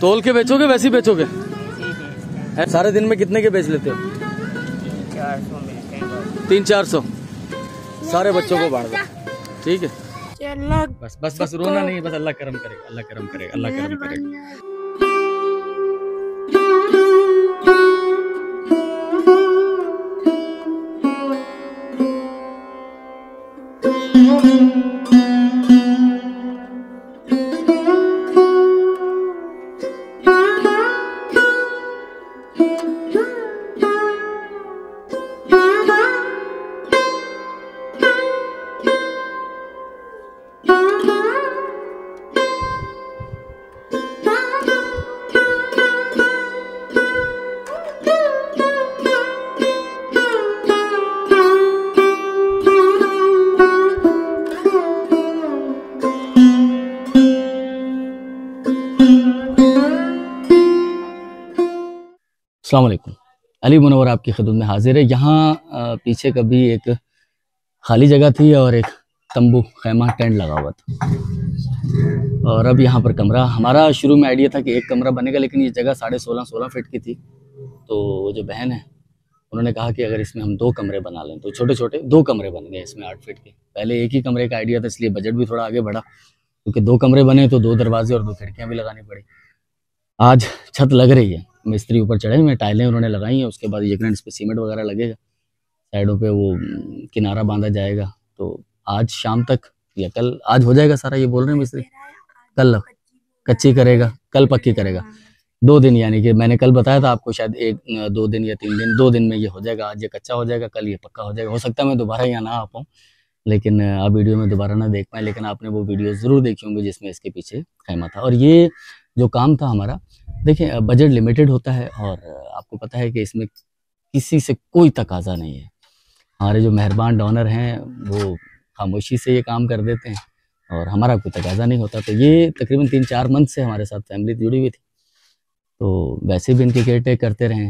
तोल के बेचोगे वैसे ही बेचोगे? सारे दिन में कितने के बेच लेते हो? 400 मिलते हैं। 300-400 सारे बच्चों को बांट दो, ठीक है? बस बस बस रोना नहीं, बस अल्लाह करम करेगा, अल्लाह करम करेगा, अल्लाह करम करेगा। अस्सलाम वालेकुम, अली मुनव्वर आपकी खिदमत में हाजिर है। यहाँ पीछे कभी एक खाली जगह थी और एक तंबू खैमा टेंट लगा हुआ था, और अब यहाँ पर कमरा। हमारा शुरू में आइडिया था कि एक कमरा बनेगा, लेकिन ये जगह 16.5-16 फीट की थी। तो वो जो बहन है उन्होंने कहा कि अगर इसमें हम 2 कमरे बना लें, तो छोटे छोटे 2 कमरे बन गए इसमें 8 फीट के। पहले एक ही कमरे का आइडिया था, इसलिए बजट भी थोड़ा आगे बढ़ा, क्योंकि 2 कमरे बने तो 2 दरवाजे और 2 खिड़कियाँ भी लगानी पड़ी। आज छत लग रही है, मिस्त्री ऊपर चढ़े हुए, टाइलें उन्होंने लगाई हैं, उसके बाद यकीनन इस पे सीमेंट वगैरह लगेगा, साइडों पे वो किनारा बांधा जाएगा। तो आज शाम तक या कल, आज हो जाएगा सारा, ये बोल रहे हैं मिस्त्री। कल कच्ची करेगा, कल पक्की करेगा। 2 दिन, यानी कि मैंने कल बताया था आपको, शायद 1-2 दिन या 3 दिन, 2 दिन में ये हो जाएगा। आज ये कच्चा हो जाएगा, कल ये पक्का हो जाएगा। हो सकता है मैं दोबारा यहाँ ना आ पाऊँ, लेकिन आप वीडियो में दोबारा ना देख पाएँ, लेकिन आपने वो वीडियो ज़रूर देखी होंगी जिसमें इसके पीछे खैमा था। और ये जो काम था हमारा, देखिए बजट लिमिटेड होता है, और आपको पता है कि इसमें किसी से कोई तकाजा नहीं है। हमारे जो मेहरबान डोनर हैं वो खामोशी से ये काम कर देते हैं, और हमारा कोई तकाजा नहीं होता। तो ये तकरीबन 3-4 मंथ से हमारे साथ फैमिली जुड़ी हुई थी, तो वैसे भी इनके केयर टेक करते रहे,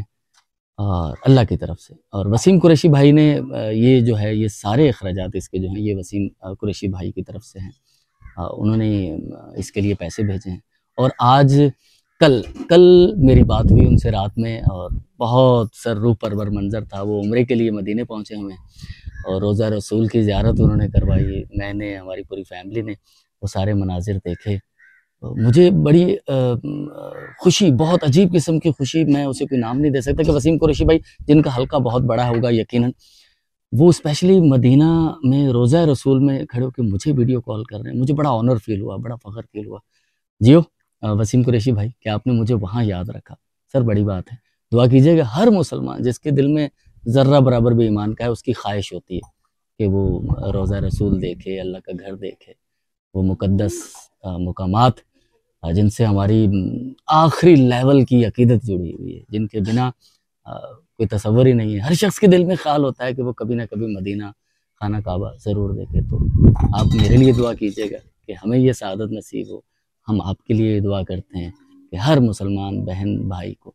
और अल्लाह की तरफ से। और वसीम कुरैशी भाई ने ये जो है, ये सारे अखराजात इसके जो हैं, ये वसीम कुरैशी भाई की तरफ से हैं। उन्होंने इसके लिए पैसे भेजे हैं। और आज कल मेरी बात हुई उनसे रात में, और बहुत सर रूह परवर मंजर था। वो उम्रे के लिए मदीने पहुँचे हुए हैं, और रोज़ा रसूल की ज़ियारत उन्होंने करवाई। मैंने, हमारी पूरी फैमिली ने वो सारे मनाजिर देखे। तो मुझे बड़ी खुशी, बहुत अजीब किस्म की खुशी, मैं उसे कोई नाम नहीं दे सकता, कि वसीम कुरैशी भाई, जिनका हल्का बहुत बड़ा होगा यकीनन, वो स्पेशली मदीना में रोज़ा रसूल में खड़े होकर मुझे वीडियो कॉल कर रहे हैं। मुझे बड़ा ऑनर फील हुआ, बड़ा फ़ख्र फील हुआ। जियो वसीम कुरैशी भाई, कि आपने मुझे वहाँ याद रखा, सर बड़ी बात है। दुआ कीजिएगा, हर मुसलमान जिसके दिल में ज़र्रा बराबर भी ईमान का है, उसकी ख्वाहिश होती है कि वो रोज़ा रसूल देखे, अल्लाह का घर देखे, वो मुक़द्दस मुकामात जिनसे हमारी आखिरी लेवल की अकीदत जुड़ी हुई है, जिनके बिना कोई तसव्वुर ही नहीं है। हर शख्स के दिल में ख्याल होता है कि वो कभी ना कभी मदीना, खाना काबा ज़रूर देखे। तो आप मेरे लिए दुआ कीजिएगा कि हमें ये सआदत नसीब हो। हम आपके लिए दुआ करते हैं कि हर मुसलमान बहन भाई को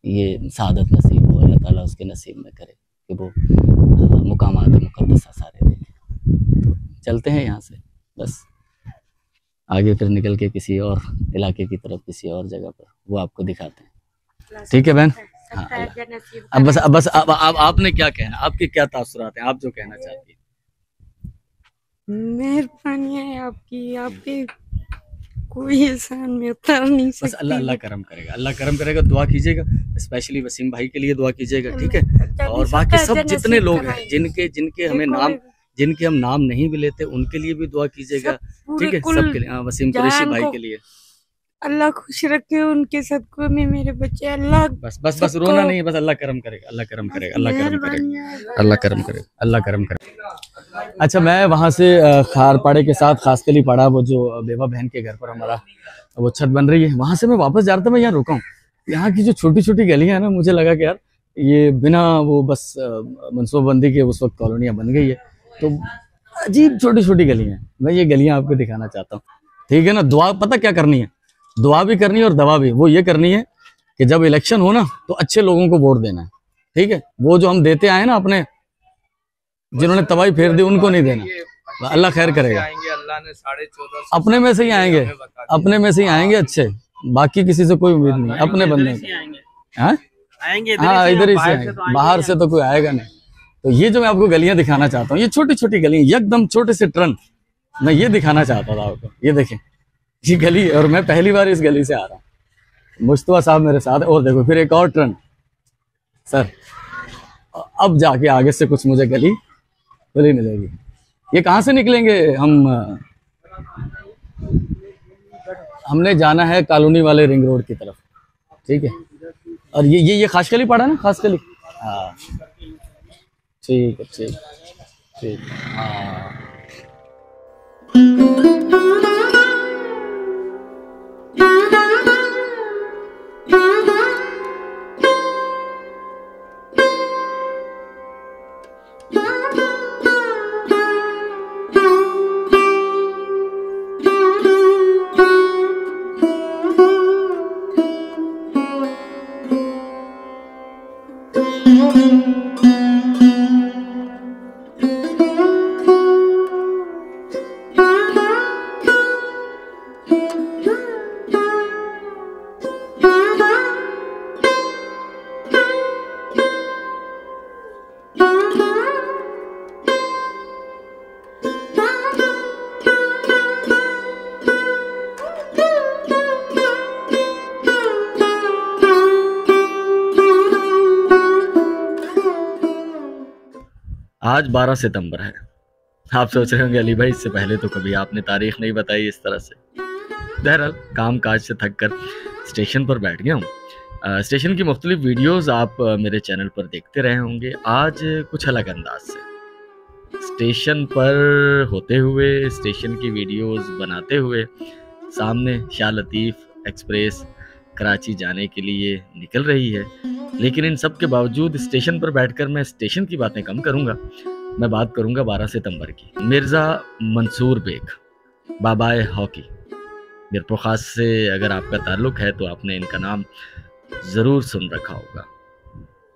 ये सआदत नसीब हो, अल्लाह ताला उसके नसीब में करे कि वो मुकामात मुक़द्दसा सारे देखें। तो चलते हैं यहाँ से, बस आगे फिर निकल के किसी और इलाके की तरफ, किसी और जगह पर वो आपको दिखाते हैं। ठीक है बहन? हाँ, अब बस आपने क्या कहना, आपके क्या तासुरात हैं, आप जो कहना चाहती हैं? मेहरबानी है आपकी, आपके कोई एहसान में उतार नहीं सकती। बस अल्लाह करम करेगा, अल्लाह करम करेगा। दुआ कीजिएगा, स्पेशली वसीम भाई के लिए दुआ कीजिएगा, ठीक है? और बाकी सब जितने लोग हैं जिनके हमें नाम, जिनके हम नाम नहीं भी लेते, उनके लिए भी दुआ कीजिएगा, ठीक है? सबके लिए, वसीम कुरैशी भाई के लिए अल्लाह खुश रखे, उनके सदक़ों में मेरे बच्चे। अल्लाह बस रोना नहीं, बस अल्लाह करम करेगा, अल्लाह करम करेगा, अल्लाह करम करेगा, अल्लाह करम करेगा, अल्लाह करम करेगा। अच्छा, मैं वहाँ से खारपाड़े के साथ खासकली पड़ा, वो जो बेवा बहन के घर पर हमारा वो छत बन रही है, वहाँ से मैं वापस जा रहा था। मैं यहाँ रुका हूँ, यहाँ की जो छोटी छोटी गलियाँ हैं ना, मुझे लगा कि यार ये बिना वो बस मनसूबाबंदी के उस वक्त कॉलोनियाँ बन गई है, तो अजीब छोटी छोटी गलियाँ हैं। मैं ये गलियाँ आपको दिखाना चाहता हूँ, ठीक है ना? दुआ पता क्या करनी है, दुआ भी करनी है और दवा भी। वो ये करनी है कि जब इलेक्शन हो ना, तो अच्छे लोगों को वोट देना है, ठीक है? वो जो हम देते आए ना, अपने जिन्होंने तबाही फेर दी, उनको नहीं देना। अल्लाह खैर करेगा, अल्लाह ने 14.5 अपने में से ही आएंगे, अपने में से ही आएंगे अच्छे, बाकी किसी से कोई उम्मीद नहीं, अपने बंदे इधर ही आएंगे हाँ आएंगे हाँ, इधर ही से बाहर आएंगे, तो आएंगे बाहर से तो कोई आएगा नहीं। तो ये जो मैं आपको गलियां दिखाना चाहता हूँ, ये छोटी छोटी गलियां, एकदम छोटे से टर्न, मैं ये दिखाना चाहता था आपको। ये देखें ये गली, और मैं पहली बार इस गली से आ रहा हूँ, मुस्तफा साहब मेरे साथ है। और देखो फिर एक और टर्न सर, अब जाके आगे से कुछ मुझे गली खुली मिलेगी। ये कहाँ से निकलेंगे हम? हमने जाना है कॉलोनी वाले रिंग रोड की तरफ, ठीक है। और ये खासकली पड़ा ना, खासकली, हाँ ठीक है, ठीक ठीक, हाँ। आज 12 सितंबर है। आप सोच रहे होंगे अली भाई इससे पहले तो कभी आपने तारीख नहीं बताई इस तरह से। बहरहाल काम काज से थक कर स्टेशन पर बैठ गया हूँ। स्टेशन की मुख्तलिफ वीडियोस आप मेरे चैनल पर देखते रहे होंगे। आज कुछ अलग अंदाज से स्टेशन पर होते हुए, स्टेशन की वीडियोस बनाते हुए, सामने शाह लतीफ़ एक्सप्रेस कराची जाने के लिए निकल रही है। लेकिन इन सब के बावजूद स्टेशन पर बैठकर मैं स्टेशन की बातें कम करूंगा। मैं बात करूंगा 12 सितंबर की। मिर्ज़ा मंसूर बेग, बाबाए हॉकी। मीरपुर खास से अगर आपका ताल्लुक है तो आपने इनका नाम ज़रूर सुन रखा होगा।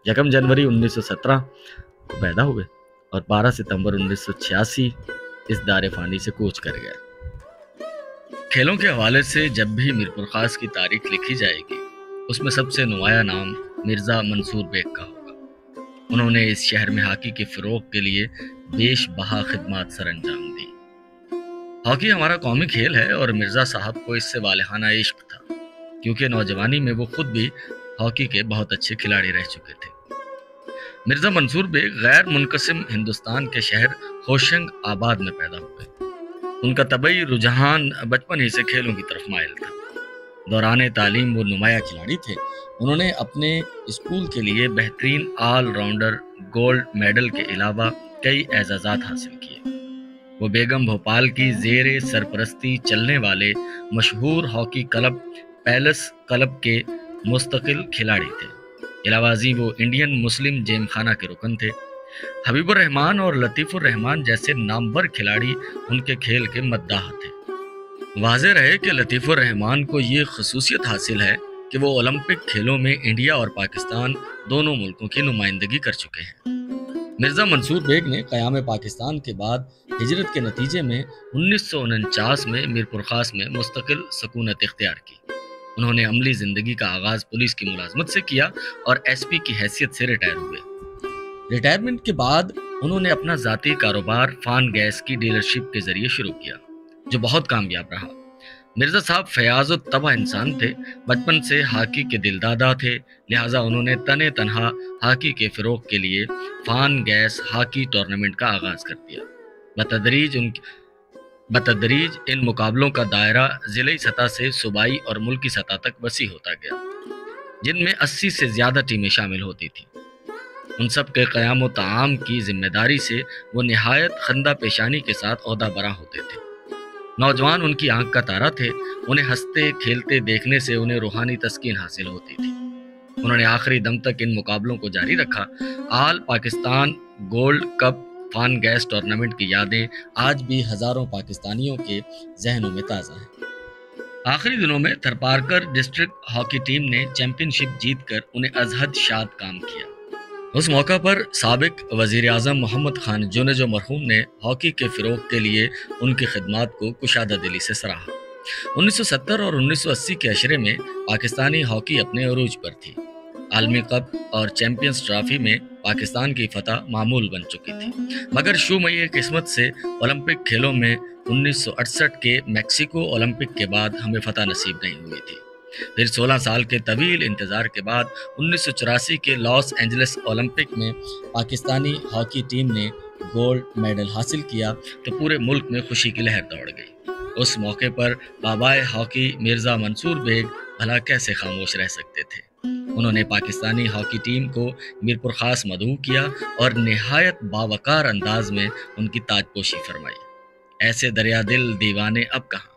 1 जनवरी 1917 को पैदा हुए और 12 सितंबर 1986 इस दारे फ़ानी से कूच कर गए। खेलों के हवाले से जब भी मीरपुर खास की तारीख लिखी जाएगी, उसमें सबसे नुमाया नाम मिर्ज़ा मंसूर बेग का होगा। उन्होंने इस शहर में हॉकी के फ़रोग़ के लिए बेशबहा खिदमत सर अंजाम दी। हॉकी हमारा कौमी खेल है और मिर्ज़ा साहब को इससे वालिहाना इश्क था, क्योंकि नौजवानी में वो खुद भी हॉकी के बहुत अच्छे खिलाड़ी रह चुके थे। मिर्ज़ा मंसूर बेग गैर मुनक़सिम हिंदुस्तान के शहर होशंग आबाद में पैदा हुए। उनका तबई रुझान बचपन ही से खेलों की तरफ माइल था। दौरान तालीम वो नुमाया खिलाड़ी थे। उन्होंने अपने स्कूल के लिए बेहतरीन ऑलराउंडर गोल्ड मेडल के अलावा कई एजाज़ात हासिल किए। वो बेगम भोपाल की ज़ेरे सरपरस्ती चलने वाले मशहूर हॉकी क्लब पैलेस क्लब के मुस्तकिल खिलाड़ी थे। इलावाजी वो इंडियन मुस्लिम जेमखाना के रुकन थे। हबीबुर रहमान और लतीफ़ुर रहमान जैसे नामवर खिलाड़ी उनके खेल के मद्दाह थे। वाज़े रहे कि लतीफ़ुर रहमान को ये खसूसियत हासिल है कि वो ओलंपिक खेलों में इंडिया और पाकिस्तान दोनों मुल्कों की नुमाइंदगी कर चुके हैं। मिर्ज़ा मंसूर बेग ने क़याम पाकिस्तान के बाद हिजरत के नतीजे में 1949 में मीरपुर खास में मुस्तकिल सकूनत इख्तियार की। उन्होंने अमली ज़िंदगी का आगाज़ पुलिस की मुलाजमत से किया और SP की हैसियत से रिटायर हुए। रिटायरमेंट के बाद उन्होंने अपना ज़ाती कारोबार फान गैस की डीलरशिप के ज़रिए शुरू किया, जो बहुत कामयाब रहा। मिर्ज़ा साहब फयाज़ तबा इंसान थे। बचपन से हॉकी के दिलदादा थे, लिहाजा उन्होंने तने तनहा हॉकी के फ़रोग़ के लिए फान गैस हॉकी टूर्नामेंट का आगाज़ कर दिया। बतदरीज इन मुकाबलों का दायरा ज़िले सतह से सूबाई और मुल्की सतह तक वसी होता गया, जिनमें 80 से ज़्यादा टीमें शामिल होती थीं। उन सब के क़याम व ताआम की जिम्मेदारी से वो निहायत खंदा पेशानी के साथ ओहदा बरा होते थे। नौजवान उनकी आंख का तारा थे। उन्हें हंसते खेलते देखने से उन्हें रूहानी तस्कीन हासिल होती थी। उन्होंने आखिरी दम तक इन मुकाबलों को जारी रखा। आल पाकिस्तान गोल्ड कप फान गैस टूर्नामेंट की यादें आज भी हज़ारों पाकिस्तानियों के जहनों में ताज़ा हैं। आखिरी दिनों में थरपारकर डिस्ट्रिक्ट हॉकी टीम ने चैंपियनशिप जीतकर उन्हें अजहद शाद काम किया। उस मौका पर साबिक वज़ीर आज़म मोहम्मद खान जुनेजो मरहूम ने हॉकी के फ़रोग़ के लिए उनकी खिदमात को कुशादा दिली से सराहा। 1970 और 1980 के अशरे में पाकिस्तानी हॉकी अपने अरूज पर थी। आलमी कप और चैंपियंस ट्रॉफी में पाकिस्तान की फतह मामूल बन चुकी थी, मगर शुमई किस्मत से ओलंपिक खेलों में 1968 के मैक्सिको ओलंपिक के बाद हमें फतह नसीब नहीं हुई थी। फिर 16 साल के तवील इंतजार के बाद 1984 के लॉस एंजलिस ओलंपिक में पाकिस्तानी हॉकी टीम ने गोल्ड मेडल हासिल किया तो पूरे मुल्क में खुशी की लहर दौड़ गई। उस मौके पर बाबाए हॉकी मिर्ज़ा मंसूर बेग भला कैसे खामोश रह सकते थे। उन्होंने पाकिस्तानी हॉकी टीम को मीरपुर खास मदऊ किया और निहायत बावकार अंदाज में उनकी ताजपोशी फरमाई। ऐसे दरिया दिल दीवाने अब कहाँ।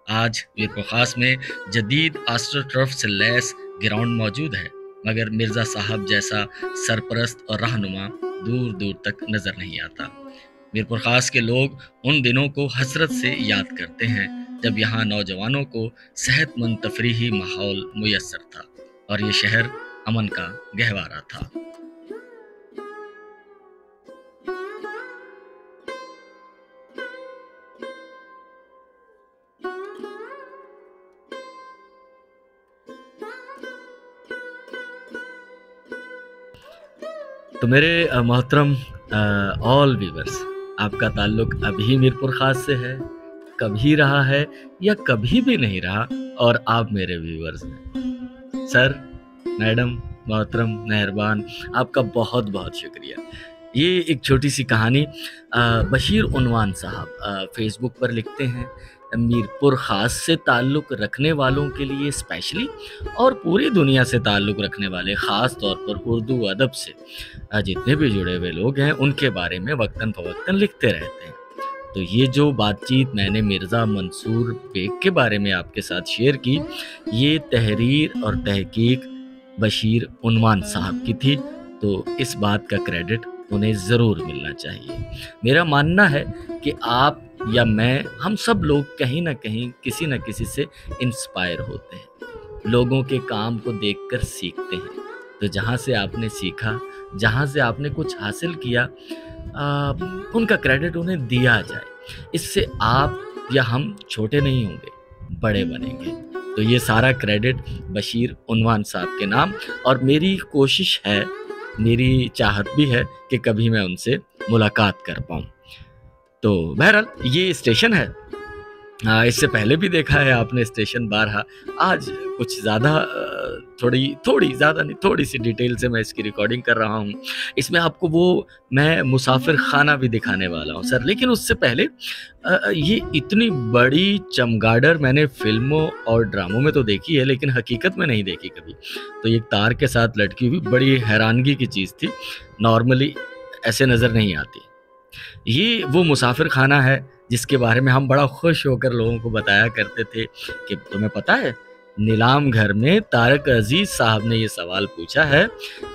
आज मीरपुर खास में जदीद एस्ट्रोटर्फ से लैस ग्राउंड मौजूद है, मगर मिर्ज़ा साहब जैसा सरपरस्त और रहनुमा दूर दूर तक नजर नहीं आता। मीरपुर खास के लोग उन दिनों को हसरत से याद करते हैं जब यहाँ नौजवानों को सेहतमंद तफरीही माहौल मुयस्सर था और ये शहर अमन का गहवारा था। तो मेरे मोहतरम ऑल व्यूअर्स, आपका ताल्लुक अभी मीरपुर खास से है, कभी रहा है या कभी भी नहीं रहा, और आप मेरे व्यूअर्स हैं। सर, मैडम, मोहतरम, मेहरबान, आपका बहुत बहुत शुक्रिया। ये एक छोटी सी कहानी बशीर उन्वान साहब फेसबुक पर लिखते हैं, मीरपुर खास से ताल्लुक़ रखने वालों के लिए स्पेशली और पूरी दुनिया से ताल्लुक़ रखने वाले ख़ास तौर पर उर्दू अदब से जितने भी जुड़े हुए लोग हैं उनके बारे में वक्तन फ़वक्तन लिखते रहते हैं। तो ये जो बातचीत मैंने मिर्ज़ा मंसूर बेग के बारे में आपके साथ शेयर की, ये तहरीर और तहकीक बशीर उन्वान साहब की थी, तो इस बात का क्रेडिट उन्हें ज़रूर मिलना चाहिए। मेरा मानना है कि आप या मैं, हम सब लोग कहीं ना कहीं किसी न किसी से इंस्पायर होते हैं, लोगों के काम को देखकर सीखते हैं। तो जहाँ से आपने सीखा, जहाँ से आपने कुछ हासिल किया, उनका क्रेडिट उन्हें दिया जाए। इससे आप या हम छोटे नहीं होंगे, बड़े बनेंगे। तो ये सारा क्रेडिट बशीर उन्वान साहब के नाम, और मेरी कोशिश है, मेरी चाहत भी है कि कभी मैं उनसे मुलाकात कर पाऊँ। तो बहरहाल ये स्टेशन है, इससे पहले भी देखा है आपने स्टेशन बारहा। आज कुछ ज़्यादा थोड़ी सी डिटेल से मैं इसकी रिकॉर्डिंग कर रहा हूँ। इसमें आपको वो मैं मुसाफिर खाना भी दिखाने वाला हूँ सर। लेकिन उससे पहले ये इतनी बड़ी चमगादड़ मैंने फिल्मों और ड्रामों में तो देखी है, लेकिन हकीकत में नहीं देखी कभी। तो एक तार के साथ लटकी हुई बड़ी हैरानगी की चीज़ थी, नॉर्मली ऐसे नज़र नहीं आती। ये वो मुसाफिर खाना है जिसके बारे में हम बड़ा खुश होकर लोगों को बताया करते थे कि तुम्हें पता है, नीलाम घर में तारक अजीज साहब ने ये सवाल पूछा है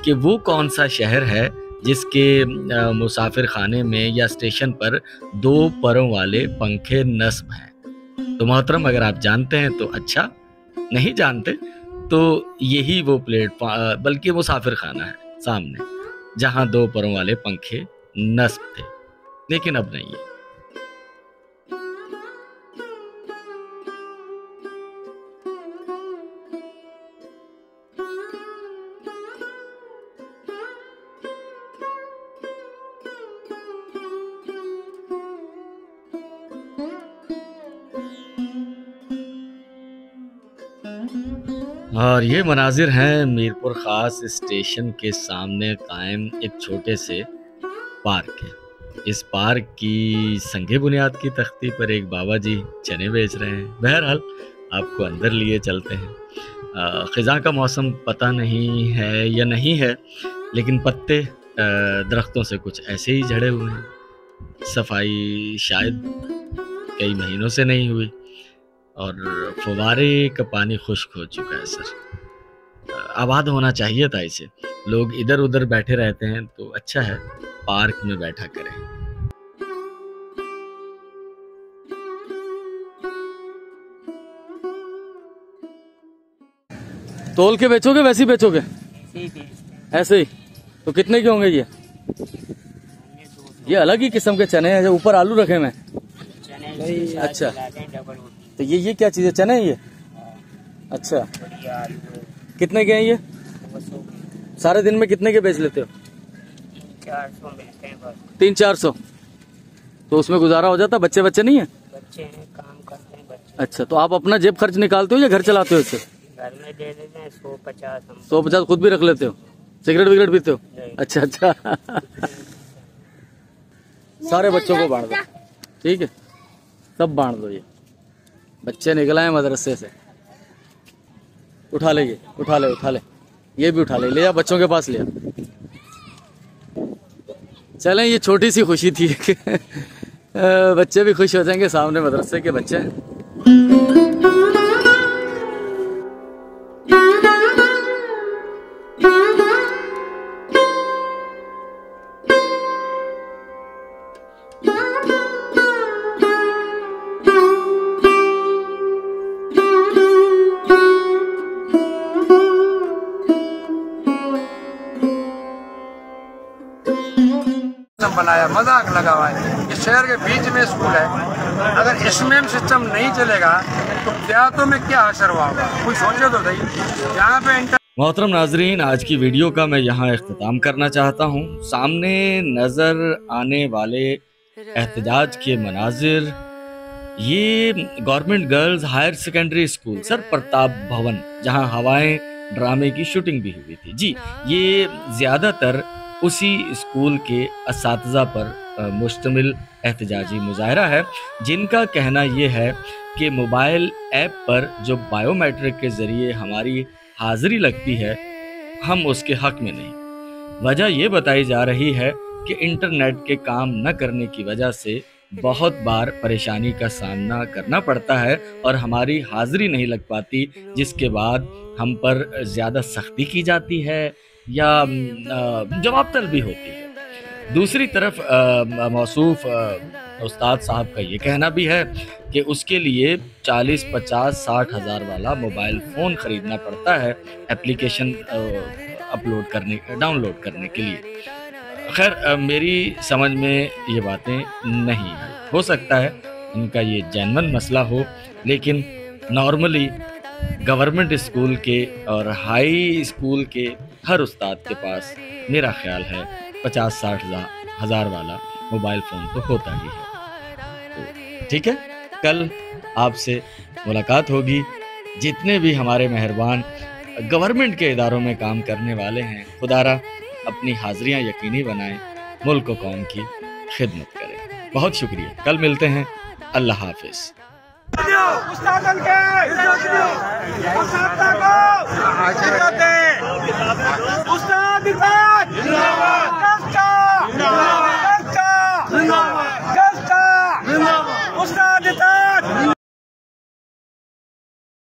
कि वो कौन सा शहर है जिसके मुसाफिर खाने में या स्टेशन पर 2 परों वाले पंखे नस्ब हैं। तो मोहतरम, अगर आप जानते हैं तो अच्छा, नहीं जानते तो यही वो प्लेटफॉर्म बल्कि मुसाफिर खाना है सामने, जहाँ 2 परों वाले पंखे नस्ब थे, लेकिन अब नहीं है। और ये मनाजिर हैं मीरपुर खास स्टेशन के सामने कायम एक छोटे से पार्क है। इस पार्क की संगे बुनियाद की तख्ती पर एक बाबा जी चने बेच रहे हैं। बहरहाल आपको अंदर लिए चलते हैं। ख़िज़ा का मौसम पता नहीं है या नहीं है, लेकिन पत्ते दरख्तों से कुछ ऐसे ही झड़े हुए हैं। सफाई शायद कई महीनों से नहीं हुई और फुवारे का पानी खुश्क हो चुका है सर। आबाद होना चाहिए था इसे। लोग इधर उधर बैठे रहते हैं तो अच्छा है पार्क में बैठा करें। तोल के बेचोगे वैसे ही बेचोगे? ऐसे ही। तो कितने के होंगे ये अलग ही किस्म के चने हैं जो ऊपर आलू रखे हुए हैं। अच्छा, तो ये क्या चीज़ है, चने हैं ये? अच्छा, कितने के हैं ये? सारे दिन में कितने के बेच लेते हो? 400 मिलते हैं बस। 300-400? तो उसमें गुजारा हो जाता? बच्चे नहीं है? बच्चे हैं, काम करते हैं बच्चे। अच्छा, तो आप अपना जेब खर्च निकालते हो या घर चलाते हो इससे? घर में दे देते हैं 150 हम। 150 खुद भी रख लेते हो? सिगरेट विगरेट पीते हो? नहीं। अच्छा सारे बच्चों को बांट दो, ठीक है, सब बांट दो। ये बच्चे निकला है मदरसे से, उठा ले, ये उठा ले, ये भी उठा ले जा बच्चों के पास ले आ। चलें, ये छोटी सी खुशी थी कि बच्चे भी खुश हो जाएंगे, सामने मदरसे के बच्चे हैं। बनाया, मजाक लगा हुआ है। इस शहर के बीच में स्कूल है, अगर इसमें सिस्टम नहीं चलेगा तो देहातों में क्या असर हुआ होगा, कोई सोचे तो सही। यहाँ पे मोहतरम नाजरीन, आज की वीडियो का मैं यहाँ इख्तिताम करना चाहता हूँ। सामने नज़र आने वाले एहतजाज के मनाजिर, ये government girls higher secondary school sir Pratap Bhavan, जहाँ हवाएं ड्रामे की शूटिंग भी हुई थी। जी, ये ज़्यादातर उसी स्कूल के असातिज़ा पर मुश्तमिल एहतजाजी मुजाहरा है, जिनका कहना ये है कि मोबाइल ऐप पर जो बायोमेट्रिक के ज़रिए हमारी हाज़िरी लगती है, हम उसके हक़ में नहीं। वजह ये बताई जा रही है कि इंटरनेट के काम न करने की वजह से बहुत बार परेशानी का सामना करना पड़ता है और हमारी हाज़िरी नहीं लग पाती, जिसके बाद हम पर ज़्यादा सख्ती की जाती है या जवाब तलबी होती है। दूसरी तरफ मौसूफ उस्ताद साहब का ये कहना भी है कि उसके लिए 40, 50, 60 हज़ार वाला मोबाइल फ़ोन ख़रीदना पड़ता है एप्लीकेशन डाउनलोड करने के लिए। खैर, मेरी समझ में ये बातें नहीं है, हो सकता है इनका ये जेन्युइन मसला हो, लेकिन नॉर्मली गवर्नमेंट स्कूल के और हाई स्कूल के हर उस्ताद के पास मेरा ख्याल है 50-60 हज़ार वाला मोबाइल फ़ोन तो होता ही है। तो ठीक है, कल आपसे मुलाकात होगी। जितने भी हमारे मेहरबान गवर्नमेंट के इदारों में काम करने वाले हैं, खुदारा अपनी हाज़िरियाँ यकीनी बनाएं, मुल्क व कौम की खिदमत करें। बहुत शुक्रिया, कल मिलते हैं। अल्लाह हाफिज़। उस्ताद